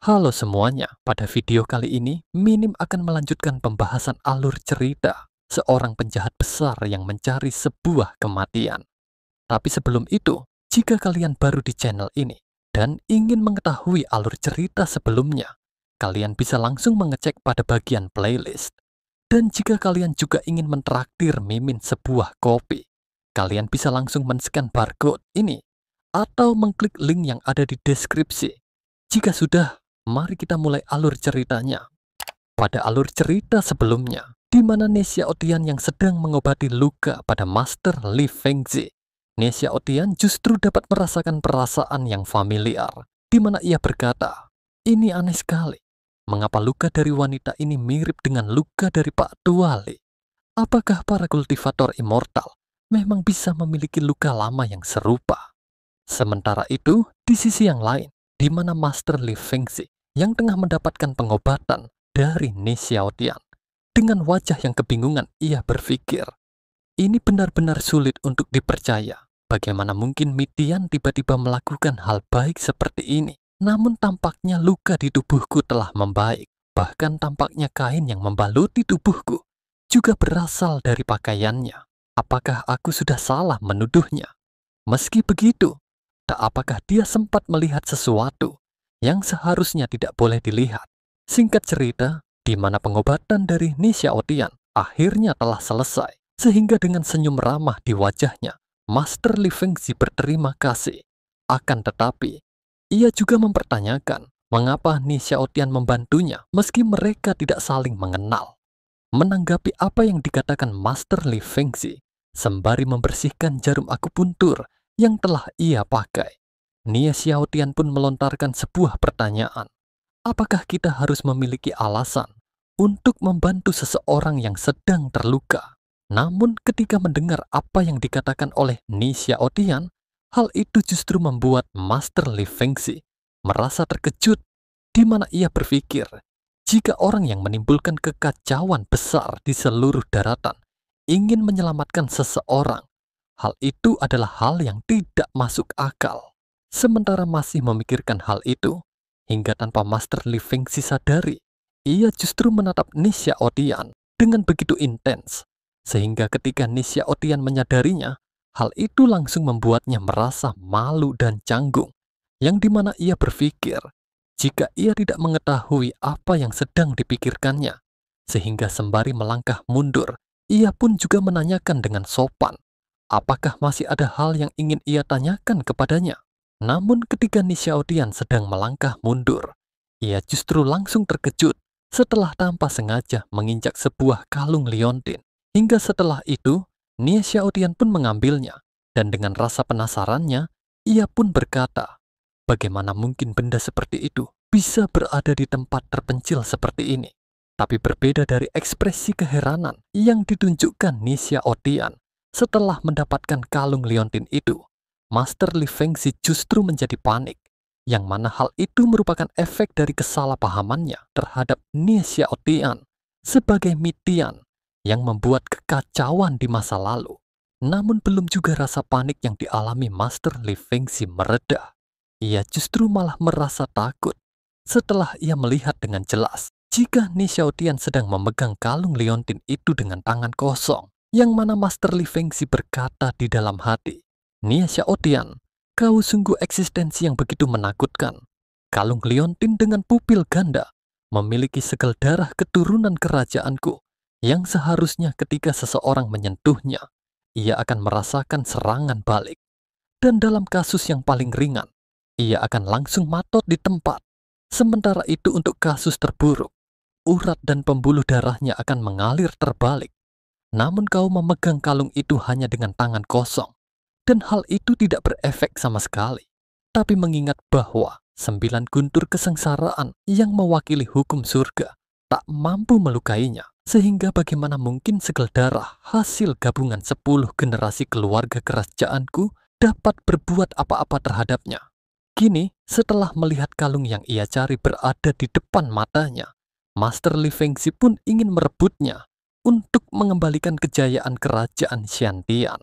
Halo semuanya, pada video kali ini Minim akan melanjutkan pembahasan alur cerita seorang penjahat besar yang mencari sebuah kematian. Tapi sebelum itu, jika kalian baru di channel ini dan ingin mengetahui alur cerita sebelumnya, kalian bisa langsung mengecek pada bagian playlist. Dan jika kalian juga ingin mentraktir Mimin sebuah kopi, kalian bisa langsung men-scan barcode ini atau mengklik link yang ada di deskripsi. Jika sudah, mari kita mulai alur ceritanya. Pada alur cerita sebelumnya, di mana Nesya Otian yang sedang mengobati luka pada Master Li Fengzi, Nesya Otian justru dapat merasakan perasaan yang familiar, di mana ia berkata, "Ini aneh sekali. Mengapa luka dari wanita ini mirip dengan luka dari Pak Tua Li? Apakah para kultivator immortal memang bisa memiliki luka lama yang serupa?" Sementara itu, di sisi yang lain, di mana Master Li Fengzi yang tengah mendapatkan pengobatan dari Ni Xiaotian. Dengan wajah yang kebingungan, ia berpikir, ini benar-benar sulit untuk dipercaya. Bagaimana mungkin Mitian tiba-tiba melakukan hal baik seperti ini? Namun tampaknya luka di tubuhku telah membaik. Bahkan tampaknya kain yang membaluti tubuhku juga berasal dari pakaiannya. Apakah aku sudah salah menuduhnya? Meski begitu, tak apakah dia sempat melihat sesuatu yang seharusnya tidak boleh dilihat. Singkat cerita, di mana pengobatan dari Ni Xiaotian akhirnya telah selesai, sehingga dengan senyum ramah di wajahnya, Master Li Fengzi berterima kasih. Akan tetapi, ia juga mempertanyakan mengapa Ni Xiaotian membantunya meski mereka tidak saling mengenal. Menanggapi apa yang dikatakan Master Li Fengzi, sembari membersihkan jarum akupuntur yang telah ia pakai, Ni Xiaotian pun melontarkan sebuah pertanyaan. Apakah kita harus memiliki alasan untuk membantu seseorang yang sedang terluka? Namun ketika mendengar apa yang dikatakan oleh Ni Xiaotian, hal itu justru membuat Master Li Fengzi merasa terkejut, di mana ia berpikir, jika orang yang menimbulkan kekacauan besar di seluruh daratan ingin menyelamatkan seseorang, hal itu adalah hal yang tidak masuk akal. Sementara masih memikirkan hal itu, hingga tanpa Master Li Fengzi sadari, ia justru menatap Ni Xiaotian dengan begitu intens, sehingga ketika Ni Xiaotian menyadarinya, hal itu langsung membuatnya merasa malu dan canggung, yang dimana ia berpikir, jika ia tidak mengetahui apa yang sedang dipikirkannya, sehingga sembari melangkah mundur, ia pun juga menanyakan dengan sopan, apakah masih ada hal yang ingin ia tanyakan kepadanya? Namun ketika Ni Xiaotian sedang melangkah mundur, ia justru langsung terkejut setelah tanpa sengaja menginjak sebuah kalung liontin. Hingga setelah itu, Ni Xiaotian pun mengambilnya, dan dengan rasa penasarannya, ia pun berkata, bagaimana mungkin benda seperti itu bisa berada di tempat terpencil seperti ini? Tapi berbeda dari ekspresi keheranan yang ditunjukkan Ni Xiaotian, setelah mendapatkan kalung liontin itu, Master Li Fengzi justru menjadi panik, yang mana hal itu merupakan efek dari kesalahpahamannya terhadap Ni Xiaotian sebagai Mitian yang membuat kekacauan di masa lalu. Namun belum juga rasa panik yang dialami Master Li Fengzi mereda. Ia justru malah merasa takut setelah ia melihat dengan jelas jika Ni Xiaotian sedang memegang kalung liontin itu dengan tangan kosong. Yang mana Master Li Fengzi berkata di dalam hati, Ni Xiaotian, kau sungguh eksistensi yang begitu menakutkan. Kalung liontin dengan pupil ganda memiliki segel darah keturunan kerajaanku, yang seharusnya ketika seseorang menyentuhnya, ia akan merasakan serangan balik. Dan dalam kasus yang paling ringan, ia akan langsung matot di tempat. Sementara itu untuk kasus terburuk, urat dan pembuluh darahnya akan mengalir terbalik. Namun kau memegang kalung itu hanya dengan tangan kosong, dan hal itu tidak berefek sama sekali. Tapi mengingat bahwa 9 guntur kesengsaraan yang mewakili hukum surga tak mampu melukainya, sehingga bagaimana mungkin segel darah hasil gabungan 10 generasi keluarga kerajaanku dapat berbuat apa-apa terhadapnya. Kini, setelah melihat kalung yang ia cari berada di depan matanya, Master Li Fengzi pun ingin merebutnya untuk mengembalikan kejayaan kerajaan Xiantian.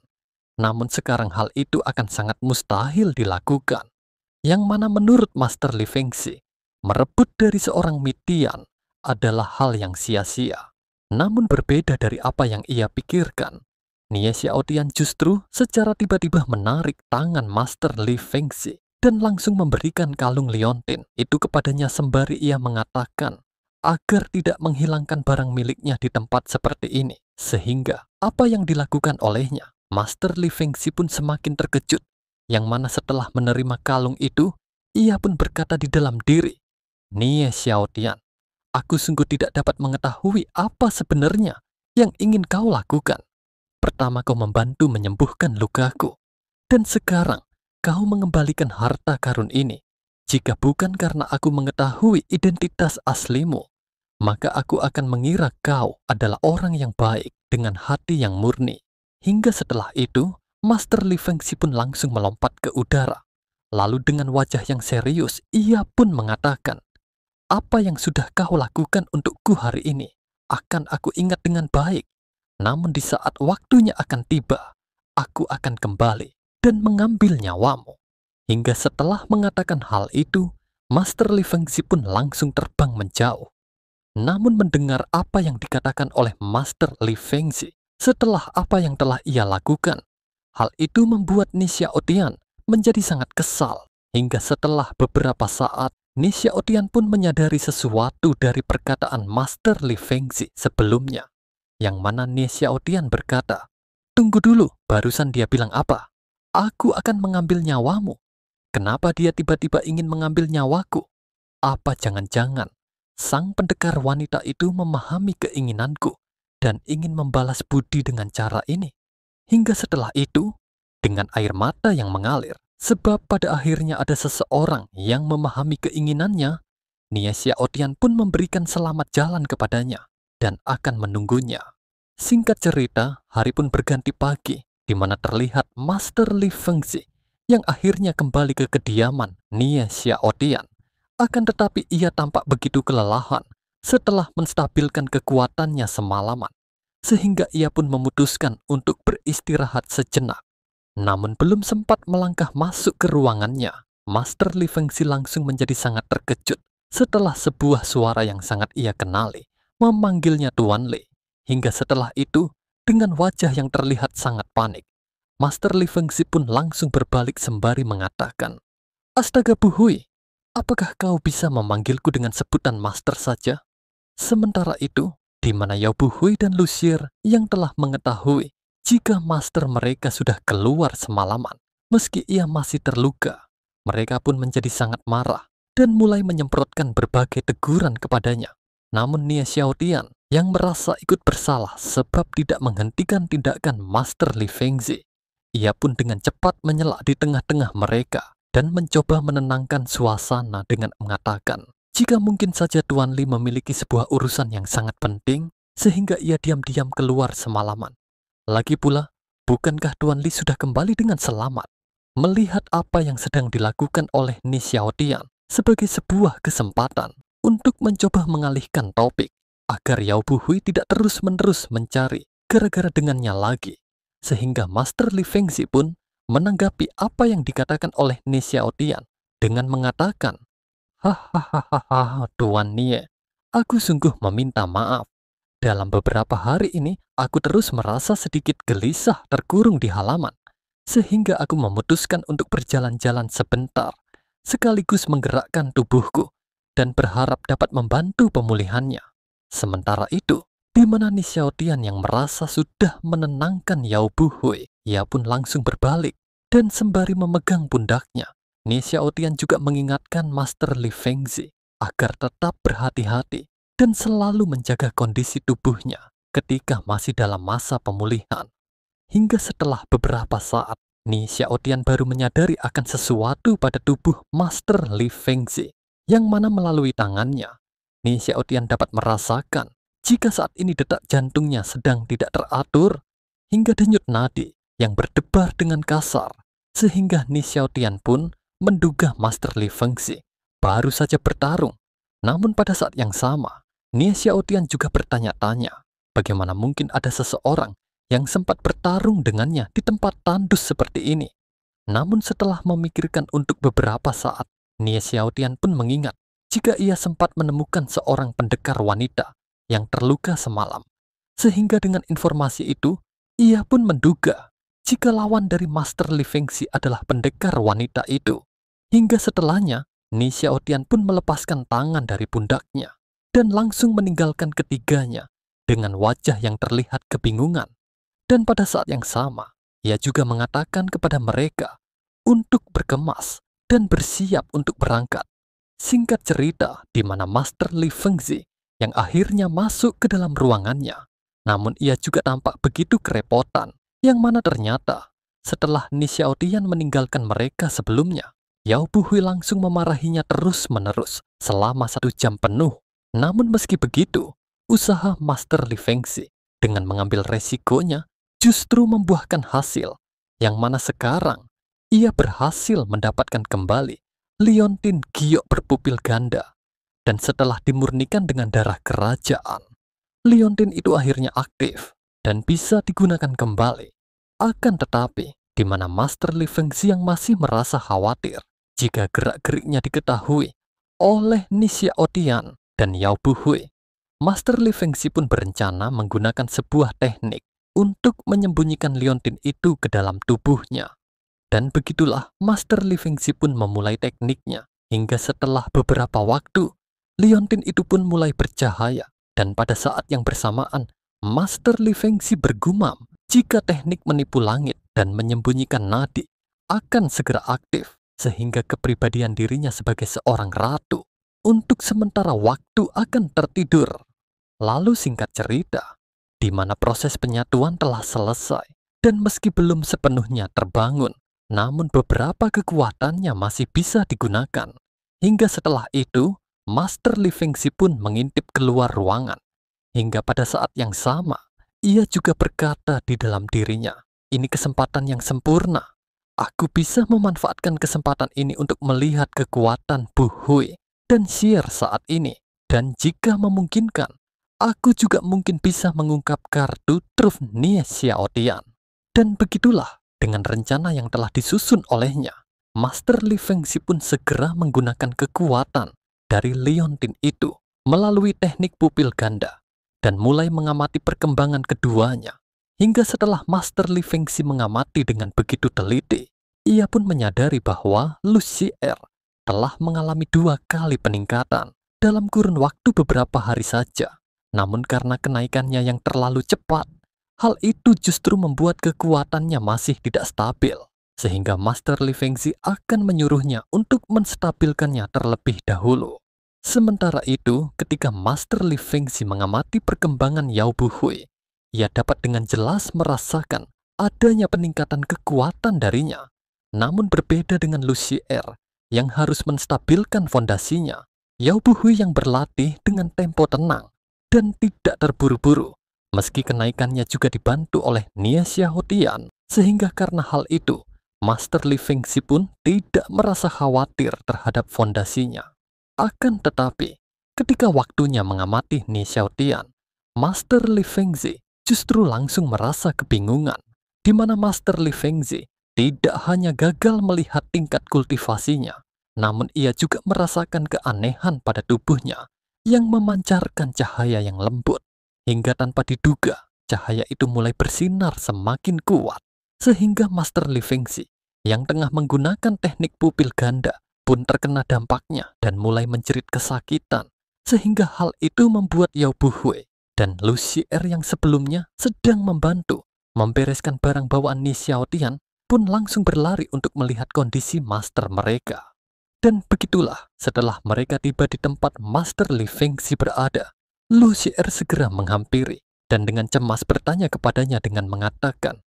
Namun sekarang hal itu akan sangat mustahil dilakukan. Yang mana menurut Master Li Fengzi, Merebut dari seorang Midian adalah hal yang sia-sia. Namun berbeda dari apa yang ia pikirkan, Nie Xiaotian justru secara tiba-tiba menarik tangan Master Li Fengxi dan langsung memberikan kalung liontin itu kepadanya sembari ia mengatakan agar tidak menghilangkan barang miliknya di tempat seperti ini. Sehingga apa yang dilakukan olehnya, Master Li Fengxi pun semakin terkejut, yang mana setelah menerima kalung itu, ia pun berkata di dalam diri, Nie Xiaotian, aku sungguh tidak dapat mengetahui apa sebenarnya yang ingin kau lakukan. Pertama kau membantu menyembuhkan lukaku, dan sekarang kau mengembalikan harta karun ini. Jika bukan karena aku mengetahui identitas aslimu, maka aku akan mengira kau adalah orang yang baik dengan hati yang murni. Hingga setelah itu, Master Li Fengxi pun langsung melompat ke udara. Lalu dengan wajah yang serius, ia pun mengatakan, apa yang sudah kau lakukan untukku hari ini akan aku ingat dengan baik. Namun di saat waktunya akan tiba, aku akan kembali dan mengambil nyawamu. Hingga setelah mengatakan hal itu, Master Li Fengxi pun langsung terbang menjauh. Namun mendengar apa yang dikatakan oleh Master Li Fengxi setelah apa yang telah ia lakukan, hal itu membuat Nie Xiaotian menjadi sangat kesal. Hingga setelah beberapa saat, Nie Xiaotian pun menyadari sesuatu dari perkataan Master Li Fengxi sebelumnya. Yang mana Nie Xiaotian berkata, tunggu dulu, barusan dia bilang apa? Aku akan mengambil nyawamu. Kenapa dia tiba-tiba ingin mengambil nyawaku? Apa jangan-jangan sang pendekar wanita itu memahami keinginanku dan ingin membalas budi dengan cara ini? Hingga setelah itu, dengan air mata yang mengalir, sebab pada akhirnya ada seseorang yang memahami keinginannya, Nie Xiaotian pun memberikan selamat jalan kepadanya dan akan menunggunya. Singkat cerita, hari pun berganti pagi, di mana terlihat Master Li Fengxi yang akhirnya kembali ke kediaman Nie Xiaotian. Akan tetapi ia tampak begitu kelelahan setelah menstabilkan kekuatannya semalaman, sehingga ia pun memutuskan untuk beristirahat sejenak. Namun belum sempat melangkah masuk ke ruangannya, Master Li Fengxi langsung menjadi sangat terkejut setelah sebuah suara yang sangat ia kenali memanggilnya Tuan Li. Hingga setelah itu, dengan wajah yang terlihat sangat panik, Master Li Fengxi pun langsung berbalik sembari mengatakan, Astaga Bu Hui, apakah kau bisa memanggilku dengan sebutan Master saja? Sementara itu, di mana Yao Bu Hui dan Lucier yang telah mengetahui jika Master mereka sudah keluar semalaman, meski ia masih terluka, mereka pun menjadi sangat marah dan mulai menyemprotkan berbagai teguran kepadanya. Namun Nie Xiaotian yang merasa ikut bersalah sebab tidak menghentikan tindakan Master Li Fengxi, ia pun dengan cepat menyelak di tengah-tengah mereka dan mencoba menenangkan suasana dengan mengatakan, jika mungkin saja Tuan Li memiliki sebuah urusan yang sangat penting, sehingga ia diam-diam keluar semalaman. Lagi pula, bukankah Tuan Li sudah kembali dengan selamat? Melihat apa yang sedang dilakukan oleh Nie Xiaotian sebagai sebuah kesempatan untuk mencoba mengalihkan topik, agar Yao Bu Hui tidak terus-menerus mencari gara-gara dengannya lagi. Sehingga Master Li Fengxi pun menanggapi apa yang dikatakan oleh Nie Xiaotian dengan mengatakan, hahaha Tuan Nie, aku sungguh meminta maaf. Dalam beberapa hari ini, aku terus merasa sedikit gelisah terkurung di halaman, sehingga aku memutuskan untuk berjalan-jalan sebentar, sekaligus menggerakkan tubuhku, dan berharap dapat membantu pemulihannya. Sementara itu, di mana Nie Xiaotian yang merasa sudah menenangkan Yao Bu Hui, ia pun langsung berbalik, dan sembari memegang pundaknya, Nie Xiaotian juga mengingatkan Master Li Fengxi agar tetap berhati-hati dan selalu menjaga kondisi tubuhnya ketika masih dalam masa pemulihan. Hingga setelah beberapa saat, Nie Xiaotian baru menyadari akan sesuatu pada tubuh Master Li Fengxi, yang mana melalui tangannya, Nie Xiaotian dapat merasakan jika saat ini detak jantungnya sedang tidak teratur, hingga denyut nadi yang berdebar dengan kasar, sehingga Nie Xiaotian pun menduga Master Li Fengxi baru saja bertarung. Namun pada saat yang sama, Nie Xiaotian juga bertanya-tanya, bagaimana mungkin ada seseorang yang sempat bertarung dengannya di tempat tandus seperti ini. Namun setelah memikirkan untuk beberapa saat, Nie Xiaotian pun mengingat jika ia sempat menemukan seorang pendekar wanita yang terluka semalam. Sehingga dengan informasi itu, ia pun menduga jika lawan dari Master Li Fengxi adalah pendekar wanita itu. Hingga setelahnya, Ni Xiaotian pun melepaskan tangan dari pundaknya dan langsung meninggalkan ketiganya dengan wajah yang terlihat kebingungan. Dan pada saat yang sama, ia juga mengatakan kepada mereka untuk berkemas dan bersiap untuk berangkat. Singkat cerita, di mana Master Li Fengxi yang akhirnya masuk ke dalam ruangannya. Namun ia juga tampak begitu kerepotan, yang mana ternyata setelah Ni Xiaotian meninggalkan mereka sebelumnya, Yao Buhui langsung memarahinya terus-menerus selama 1 jam penuh. Namun meski begitu, usaha Master Li Fengxi dengan mengambil resikonya justru membuahkan hasil, yang mana sekarang ia berhasil mendapatkan kembali Liontin Giok berpupil ganda. Dan setelah dimurnikan dengan darah kerajaan, Liontin itu akhirnya aktif dan bisa digunakan kembali. Akan tetapi, di mana Master Li Fengxi yang masih merasa khawatir jika gerak-geriknya diketahui oleh Ni Xiaotian dan Yao Buhui, Master Li Fengxi pun berencana menggunakan sebuah teknik untuk menyembunyikan Liontin itu ke dalam tubuhnya. Dan begitulah Master Li Fengxi pun memulai tekniknya, hingga setelah beberapa waktu, Liontin itu pun mulai bercahaya. Dan pada saat yang bersamaan, Master Li Fengxi bergumam jika teknik menipu langit dan menyembunyikan nadi akan segera aktif, sehingga kepribadian dirinya sebagai seorang ratu untuk sementara waktu akan tertidur. Lalu singkat cerita, di mana proses penyatuan telah selesai, dan meski belum sepenuhnya terbangun, namun beberapa kekuatannya masih bisa digunakan. Hingga setelah itu, Master Li Fengxi pun mengintip keluar ruangan. Hingga pada saat yang sama, ia juga berkata di dalam dirinya, ini kesempatan yang sempurna. Aku bisa memanfaatkan kesempatan ini untuk melihat kekuatan Bu Hui dan Xier saat ini. Dan jika memungkinkan, aku juga mungkin bisa mengungkap kartu truf Ni Xiaotian. Dan begitulah, dengan rencana yang telah disusun olehnya, Master Li Fengxi pun segera menggunakan kekuatan dari Liontin itu melalui teknik pupil ganda dan mulai mengamati perkembangan keduanya. Hingga setelah Master Li Fengxi mengamati dengan begitu teliti, ia pun menyadari bahwa Lu Xier telah mengalami 2 kali peningkatan dalam kurun waktu beberapa hari saja. Namun karena kenaikannya yang terlalu cepat, hal itu justru membuat kekuatannya masih tidak stabil, sehingga Master Li Fengxi akan menyuruhnya untuk menstabilkannya terlebih dahulu. Sementara itu, ketika Master Li Fengxi mengamati perkembangan Yao Buhui, ia dapat dengan jelas merasakan adanya peningkatan kekuatan darinya. Namun berbeda dengan Lu Xier yang harus menstabilkan fondasinya, Yao Buhui yang berlatih dengan tempo tenang dan tidak terburu-buru, meski kenaikannya juga dibantu oleh Ni Xiaotian, sehingga karena hal itu, Master Li Fengxi pun tidak merasa khawatir terhadap fondasinya. Akan tetapi, ketika waktunya mengamati Ni Xiaotian, Master Li Fengxi justru langsung merasa kebingungan, di mana Master Li Fengxi tidak hanya gagal melihat tingkat kultivasinya, namun ia juga merasakan keanehan pada tubuhnya yang memancarkan cahaya yang lembut, hingga tanpa diduga cahaya itu mulai bersinar semakin kuat, sehingga Master Li Fengxi yang tengah menggunakan teknik pupil ganda pun terkena dampaknya dan mulai menjerit kesakitan, sehingga hal itu membuat Yao Buhui dan Lu Xier yang sebelumnya sedang membantu membereskan barang bawaan Ni Xiaotian pun langsung berlari untuk melihat kondisi master mereka. Dan begitulah, setelah mereka tiba di tempat Master Li Fengxi berada, Lu Xier segera menghampiri dan dengan cemas bertanya kepadanya dengan mengatakan,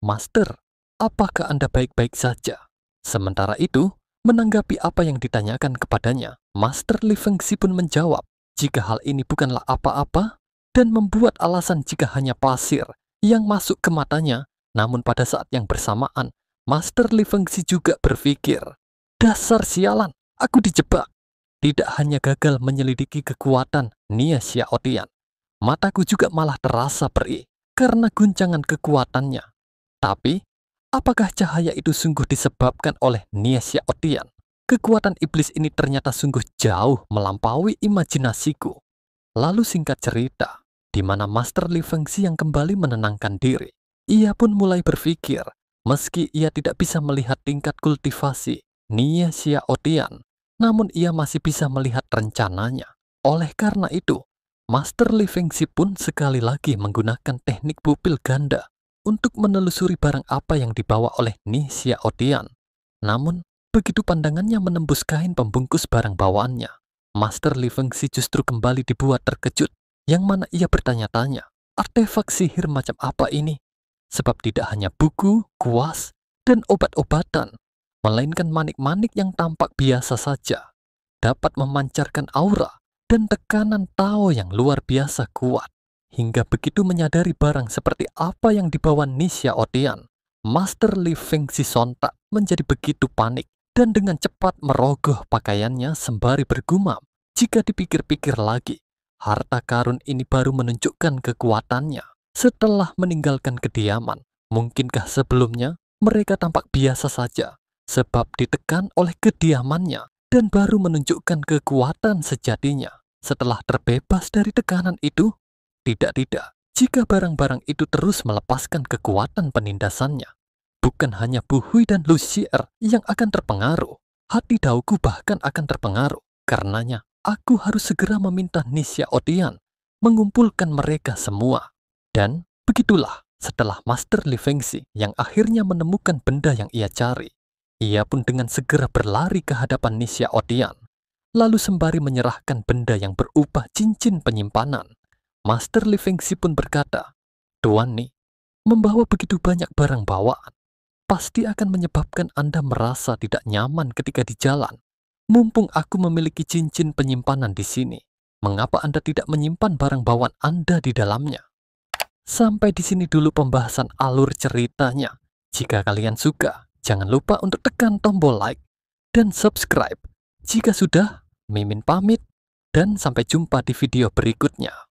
"Master, apakah Anda baik-baik saja?" Sementara itu, menanggapi apa yang ditanyakan kepadanya, Master Li Fengxi pun menjawab jika hal ini bukanlah apa-apa dan membuat alasan jika hanya pasir yang masuk ke matanya. Namun pada saat yang bersamaan, Master Li Fengxi juga berpikir, dasar sialan, aku dijebak. Tidak hanya gagal menyelidiki kekuatan Ni Xiaotian, mataku juga malah terasa perih karena guncangan kekuatannya. Tapi, apakah cahaya itu sungguh disebabkan oleh Ni Xiaotian? Kekuatan iblis ini ternyata sungguh jauh melampaui imajinasiku. Lalu singkat cerita, di mana Master Li Fengxi yang kembali menenangkan diri, ia pun mulai berpikir, meski ia tidak bisa melihat tingkat kultivasi Nie Xiao Tian, namun ia masih bisa melihat rencananya. Oleh karena itu, Master Li Fengxi pun sekali lagi menggunakan teknik pupil ganda untuk menelusuri barang apa yang dibawa oleh Nie Xiao Tian. Namun, begitu pandangannya menembus kain pembungkus barang bawaannya, Master Li Fengxi justru kembali dibuat terkejut, yang mana ia bertanya-tanya, artefak sihir macam apa ini? Sebab tidak hanya buku, kuas, dan obat-obatan, melainkan manik-manik yang tampak biasa saja, dapat memancarkan aura dan tekanan Tao yang luar biasa kuat. Hingga begitu menyadari barang seperti apa yang dibawa Nie Xiao Tian, Master Li Fengxi sontak menjadi begitu panik dan dengan cepat merogoh pakaiannya sembari bergumam. Jika dipikir-pikir lagi, harta karun ini baru menunjukkan kekuatannya setelah meninggalkan kediaman. Mungkinkah sebelumnya mereka tampak biasa saja sebab ditekan oleh kediamannya dan baru menunjukkan kekuatan sejatinya setelah terbebas dari tekanan itu? Tidak, jika barang-barang itu terus melepaskan kekuatan penindasannya, bukan hanya Bu Hui dan Lu Xier yang akan terpengaruh, hati Daoku bahkan akan terpengaruh. Karenanya, aku harus segera meminta Nie Xiao Tian mengumpulkan mereka semua. Dan begitulah, setelah Master Li Fengxi yang akhirnya menemukan benda yang ia cari, ia pun dengan segera berlari ke hadapan Nie Xiao Tian, lalu sembari menyerahkan benda yang berupa cincin penyimpanan. Master Li Fengxi pun berkata, "Tuan Ni, membawa begitu banyak barang bawaan pasti akan menyebabkan Anda merasa tidak nyaman ketika di jalan. Mumpung aku memiliki cincin penyimpanan di sini, mengapa Anda tidak menyimpan barang bawaan Anda di dalamnya?" Sampai di sini dulu pembahasan alur ceritanya. Jika kalian suka, jangan lupa untuk tekan tombol like dan subscribe. Jika sudah, Mimin pamit dan sampai jumpa di video berikutnya.